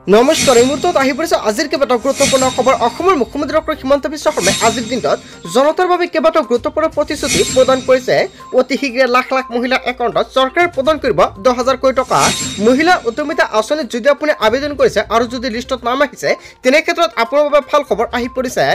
নমস্কাৰ এই মুহূৰ্তত আহি পৰিছে আজিৰ কেইবাটাও গুৰুত্বপূৰ্ণ খবৰ। অসমৰ মুখ্যমন্ত্ৰী ডক্টৰ হিমন্ত বিশ্ব শৰ্মাই আজিৰ দিনটোত জনতাৰ বাবে কেইবাটাও গুৰুত্বপূৰ্ণ প্ৰতিশ্ৰুতি প্ৰদান কৰিছে। অতি শীঘ্ৰে লাখ লাখ মহিলাৰ একাউণ্টত চৰকাৰে প্ৰদান কৰিব 10,000 কোটি টকা। মহিলা উদ্যমিতা আঁচনিত যদি আপুনি আবেদন কৰিছে আৰু যদি লিষ্টত নাম আহিছে তেনে ক্ষেত্ৰত আপোনাৰ বাবে ভাল খবৰ আহি পৰিছে।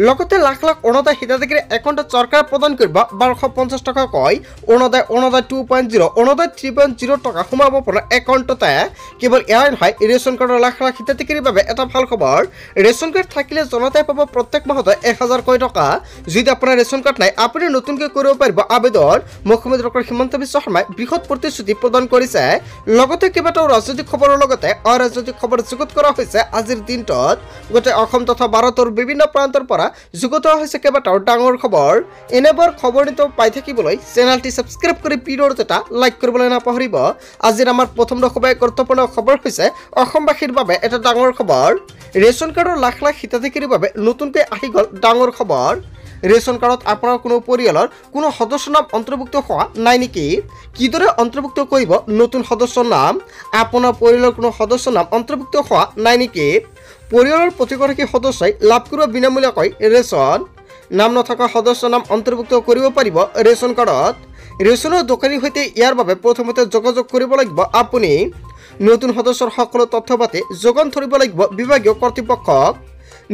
লগতে লাখ লাখ অৰুণোদয় হিতাধিকাৰীৰ একাউণ্টত চৰকাৰে প্ৰদান কৰিব 1250 টকাকৈ অৰুণোদয় 2.0 অৰুণোদয় 3.0 টকা সোমাব আপোনাৰ একাউণ্টতে। কেৱল এয়াই নহয়, ৰেচন কাৰ্ডৰ লাখ হিতাধিকাৰীৰ বাবে এটা ভাল খবৰ। ৰেচন কাৰ্ড থাকিলে জনতাই পাব প্ৰত্যেক মাহতে 1,000 কোটি টকা। যদি আপোনাৰ ৰেচন কাৰ্ড নাই আপুনি নতুনকৈ কৰিব পাৰিব আবেদন। মুখ্যমন্ত্ৰী ডক্টৰ হিমন্ত বিশ্ব শৰ্মাই বৃহৎ প্ৰতিশ্ৰুতি প্ৰদান কৰিছে। লগতে কেইবাটাও ৰাজনৈতিক খবৰৰ লগতে অৰাজনৈতিক খবৰ যুগুত কৰা হৈছে আজিৰ দিনটোত। গোটেই অসম তথা ভাৰতৰ বিভিন্ন প্ৰান্তৰ পৰা যুগুত হোৱা হৈছে কেইবাটাও ডাঙৰ খবৰ। এনেবোৰ খবৰ নিতৌ পাই থাকিবলৈ চেনেলটি ছাবস্ক্ৰাইব কৰি ভিডিঅ'টো এটা লাইক কৰিবলৈ নাপাহৰিব। আজিৰ আমাৰ প্ৰথম গুৰুত্বপূৰ্ণ খবৰ হৈছে অসমবাসীৰ বাবে এটা ডাঙৰ খবৰ। ৰেচন কাৰ্ডৰ লাখ লাখ হিতাধিকাৰীৰ বাবে নতুনকৈ আহি গ'ল ডাঙৰ খবৰ। ৰেচন কাৰ্ডত আপোনাৰ কোনো পৰিয়ালৰ কোনো সদস্যৰ নাম অন্তৰ্ভুক্ত হোৱা নাই নেকি? কিদৰে অন্তৰ্ভুক্ত কৰিব নতুন সদস্যৰ নাম? আপোনাৰ পৰিয়ালৰ কোনো সদস্যৰ নাম অন্তৰ্ভুক্ত হোৱা নাই নেকি? পৰিয়ালৰ প্ৰতিগৰাকী সদস্যই লাভ কৰিব বিনামূলীয়াকৈ ৰেচন। নাম নথকা সদস্যৰ নাম অন্তৰ্ভুক্ত কৰিব পাৰিব ৰেচন কাৰ্ডত। ৰেচনৰ দোকানীৰ সৈতে ইয়াৰ বাবে প্ৰথমতে যোগাযোগ কৰিব লাগিব আপুনি। নতুন সদস্যৰ সকলো তথ্য পাতি যোগান ধৰিব লাগিব বিভাগীয় কৰ্তৃপক্ষক।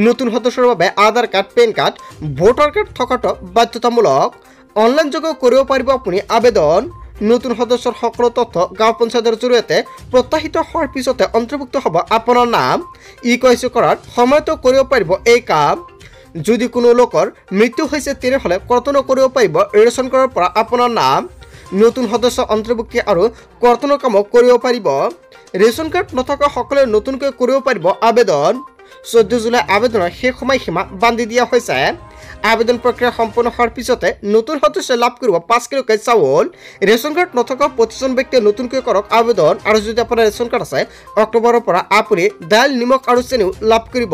নতুন সদস্যৰ বাবে Aadhaar card, PAN card, voter card থকাটো বাধ্যতামূলক। অনলাইন যোগে কৰিব পাৰিব আপুনি আবেদন। নতুন সদস্যৰ সকলো তথ্য গাঁও পঞ্চায়তৰ জৰিয়তে প্ৰত্যাশিত হোৱাৰ পিছতে অন্তৰ্ভুক্ত হ'ব আপোনাৰ নাম। KYC কৰাৰ সময়তো কৰিব পাৰিব এই কাম। যদি কোনো লোকৰ মৃত্যু হৈছে তেনেহ'লে কৰ্তন কৰিব পাৰিব ৰেচন কাৰ্ডৰ পৰা আপোনাৰ নাম। নতুন সদস্য অন্তৰ্ভুক্তি আৰু কৰ্তনৰ কামো কৰিব পাৰিব। ৰেচন কাৰ্ড নথকা সকলে নতুনকৈ কৰিব পাৰিব আবেদন। 14 জুলাই আবেদনৰ শেষ সময়সীমা বান্ধি দিয়া হৈছে। আবেদন প্ৰক্ৰিয়া সম্পূৰ্ণ হোৱাৰ পিছতে নতুন সদস্যই লাভ কৰিব 5 কিলোকৈ চাউল। ৰেচন কাৰ্ড নথকা প্ৰতিজন ব্যক্তিয়ে নতুনকৈ কৰক আবেদন। আৰু যদি আপোনাৰ ৰেচন কাৰ্ড আছে অক্টোবৰৰ পৰা আপুনি দাইল, নিমখ আৰু চেনিও লাভ কৰিব।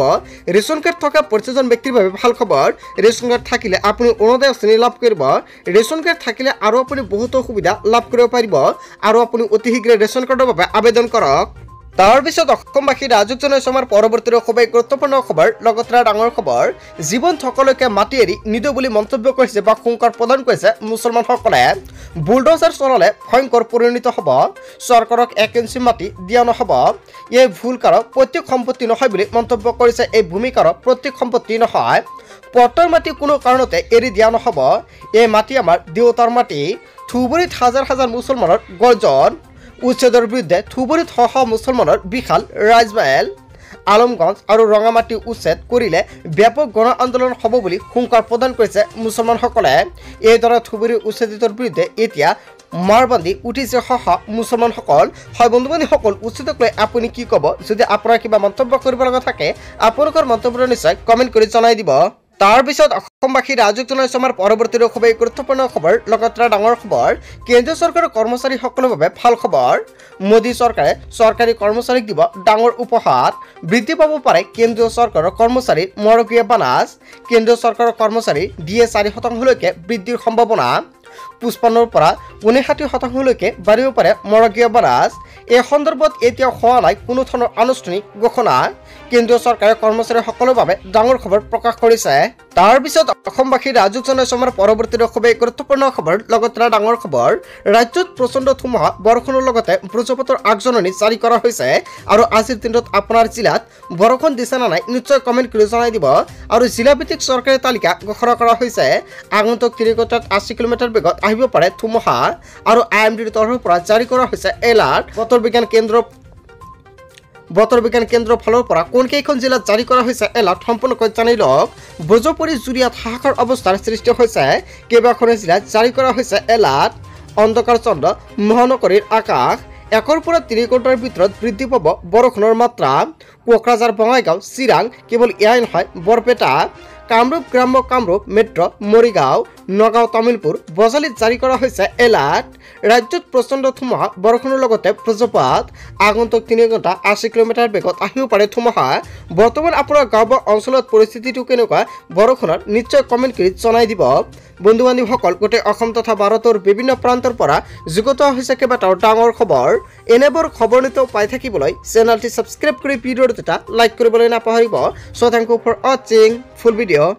ৰেচন কাৰ্ড থকা প্ৰতিজন ব্যক্তিৰ বাবে ভাল খবৰ। ৰেচন কাৰ্ড থাকিলে আপুনি অৰুণোদয় আঁচনি লাভ কৰিব। ৰেচন কাৰ্ড থাকিলে আৰু আপুনি বহুতো সুবিধা লাভ কৰিব পাৰিব। আৰু আপুনি অতি শীঘ্ৰে ৰেচন কাৰ্ডৰ বাবে আবেদন কৰক। তাৰ পিছত অসমবাসী ৰাজুক জনাইছো আমাৰ পৰৱৰ্তী খুবেই গুৰুত্বপূৰ্ণ খবৰ। লগতে ডাঙৰ খবৰ, জীৱন সকলোকে মাটি এৰি নিদিওঁ বুলি মন্তব্য কৰিছে বা হুংকাৰ প্ৰদান কৰিছে মুছলমানসকলে। বুলডোজাৰ চলালে ভয়ংকৰ পৰিণত হ'ব। চৰকাৰক 1 ইঞ্চি মাটি দিয়া নহ'ব। এই ভুলকাৰক প্ৰত্যেক সম্পত্তি নহয় বুলি মন্তব্য কৰিছে। এই ভূমিকাৰক প্ৰত্যেক সম্পত্তি নহয়। পট্টাৰ মাটি কোনো কাৰণতে এৰি দিয়া নহ'ব। এই মাটি আমাৰ দেউতাৰ মাটি। ধুবুৰীত হাজাৰ হাজাৰ মুছলমানৰ গৰ্জন। উচ্ছেদৰ বিৰুদ্ধে ধুবুৰীত শ মুছলমানৰ বিশাল ৰাজমহল। আলমগঞ্জ আৰু ৰঙামাটি উচ্ছেদ কৰিলে ব্যাপক গণ আন্দোলন হ'ব বুলি হুংকাৰ প্ৰদান কৰিছে মুছলমানসকলে। এইদৰে ধুবুৰীৰ উচ্ছেদিতৰ বিৰুদ্ধে এতিয়া মাৰবান্ধি উঠিছে শ মুছলমানসকল। হয় বন্ধু বান্ধৱীসকল, উচ্ছেদক লৈ আপুনি কি ক'ব? যদি আপোনাৰ কিবা মন্তব্য কৰিব লগা থাকে আপোনালোকৰ মন্তব্য নিশ্চয় কমেণ্ট কৰি জনাই দিব। তাৰ পিছত অসমবাসী ৰাজুক জনাইছো আমাৰ পৰৱৰ্তী খুবেই গুৰুত্বপূৰ্ণ খবৰ। লগতে ডাঙৰ খবৰ, কেন্দ্ৰীয় চৰকাৰৰ কৰ্মচাৰীসকলৰ বাবে ভাল খবৰ। মোদী চৰকাৰে চৰকাৰী কৰ্মচাৰীক দিব ডাঙৰ উপহাৰ। বৃদ্ধি পাব পাৰে কেন্দ্ৰীয় চৰকাৰৰ কৰ্মচাৰীৰ মৰগীয়া বানাছ। কেন্দ্ৰীয় চৰকাৰৰ কৰ্মচাৰী DA 4% বৃদ্ধিৰ সম্ভাৱনা। 55ৰ পৰা 59%লৈকে বাঢ়িব পাৰে মৰগীয়া বানাছ। এই সন্দৰ্ভত এতিয়াও হোৱা নাই কোনো ধৰণৰ আনুষ্ঠানিক ঘোষণা। কেন্দ্ৰীয় চৰকাৰে কৰ্মচাৰীসকলৰ বাবে ডাঙৰ খবৰ প্ৰকাশ কৰিছে। তাৰ পিছত অসমবাসী ৰাজুক জনাইছো আমাৰ পৰৱৰ্তী খুবেই গুৰুত্বপূৰ্ণ খবৰ। লগতে ডাঙৰ খবৰ, ৰাজ্যত প্ৰচণ্ড ধুমুহা বৰষুণৰ লগতে বজ্ৰপাতৰ আগজননী জাৰি কৰা হৈছে। আৰু আজিৰ দিনটোত আপোনাৰ জিলাত বৰষুণ দিছে নে নাই নিশ্চয় কমেণ্ট কৰি জনাই দিব। আৰু জিলাভিত্তিক চৰকাৰী তালিকা ঘোষণা কৰা হৈছে। আগন্তুক 3 ঘণ্টাত 80 কিলোমিটাৰ বেগত আহিব পাৰে ধুমুহা। আৰু IMDৰ তৰফৰ পৰা জাৰি কৰা হৈছে এলাৰ্ট। বতৰ বিজ্ঞান কেন্দ্ৰৰ ফালৰ পৰা কোনকেইখন জিলাত জাৰি কৰা হৈছে এলাৰ্ট সম্পূৰ্ণকৈ জানি লওক। ভোজপুৰী জুৰিয়াত হাহাকাৰ অৱস্থাৰ সৃষ্টি হৈছে। কেইবাখনো জিলাত জাৰি কৰা হৈছে এলাৰ্ট। অন্ধকাৰ চন্দ্ৰ মহানগৰীৰ আকাশ। 1 পৰা 3 ঘণ্টাৰ ভিতৰত বৃদ্ধি পাব বৰষুণৰ মাত্ৰা। কোকৰাঝাৰ, বঙাইগাঁও, চিৰাং, কেৱল এয়াই নহয় বৰপেটা, কামৰূপ গ্ৰাম্য, কামৰূপ মেট্ৰ, মৰিগাঁও, নগাঁও, তামিলপুৰ, বজালীত জাৰি কৰা হৈছে এলাৰ্ট। ৰাজ্যত প্ৰচণ্ড ধুমুহা, বৰষুণৰ লগতে বজ্ৰপাত। আগন্তুক 3 ঘণ্টা 80 কিলোমিটাৰ বেগত আহিব পাৰে ধুমুহা। বৰ্তমান আপোনাৰ গাঁও বা অঞ্চলত পৰিস্থিতিটো কেনেকুৱা, বৰষুণত নিশ্চয় কমেণ্ট কৰি জনাই দিব। বন্ধু বান্ধৱীসকল, গোটেই অসম তথা ভাৰতৰ বিভিন্ন প্ৰান্তৰ পৰা যুগুত হৈছে কেইবাটাও ডাঙৰ খবৰ। এনেবোৰ খবৰ নিতৌ পাই থাকিবলৈ চেনেলটি ছাবস্ক্ৰাইব কৰি ভিডিঅ'টো এটা লাইক কৰিবলৈ নাপাহৰিব। চ' থেংক ইউ ফৰ ৱাচিং ফুল ভিডিঅ'।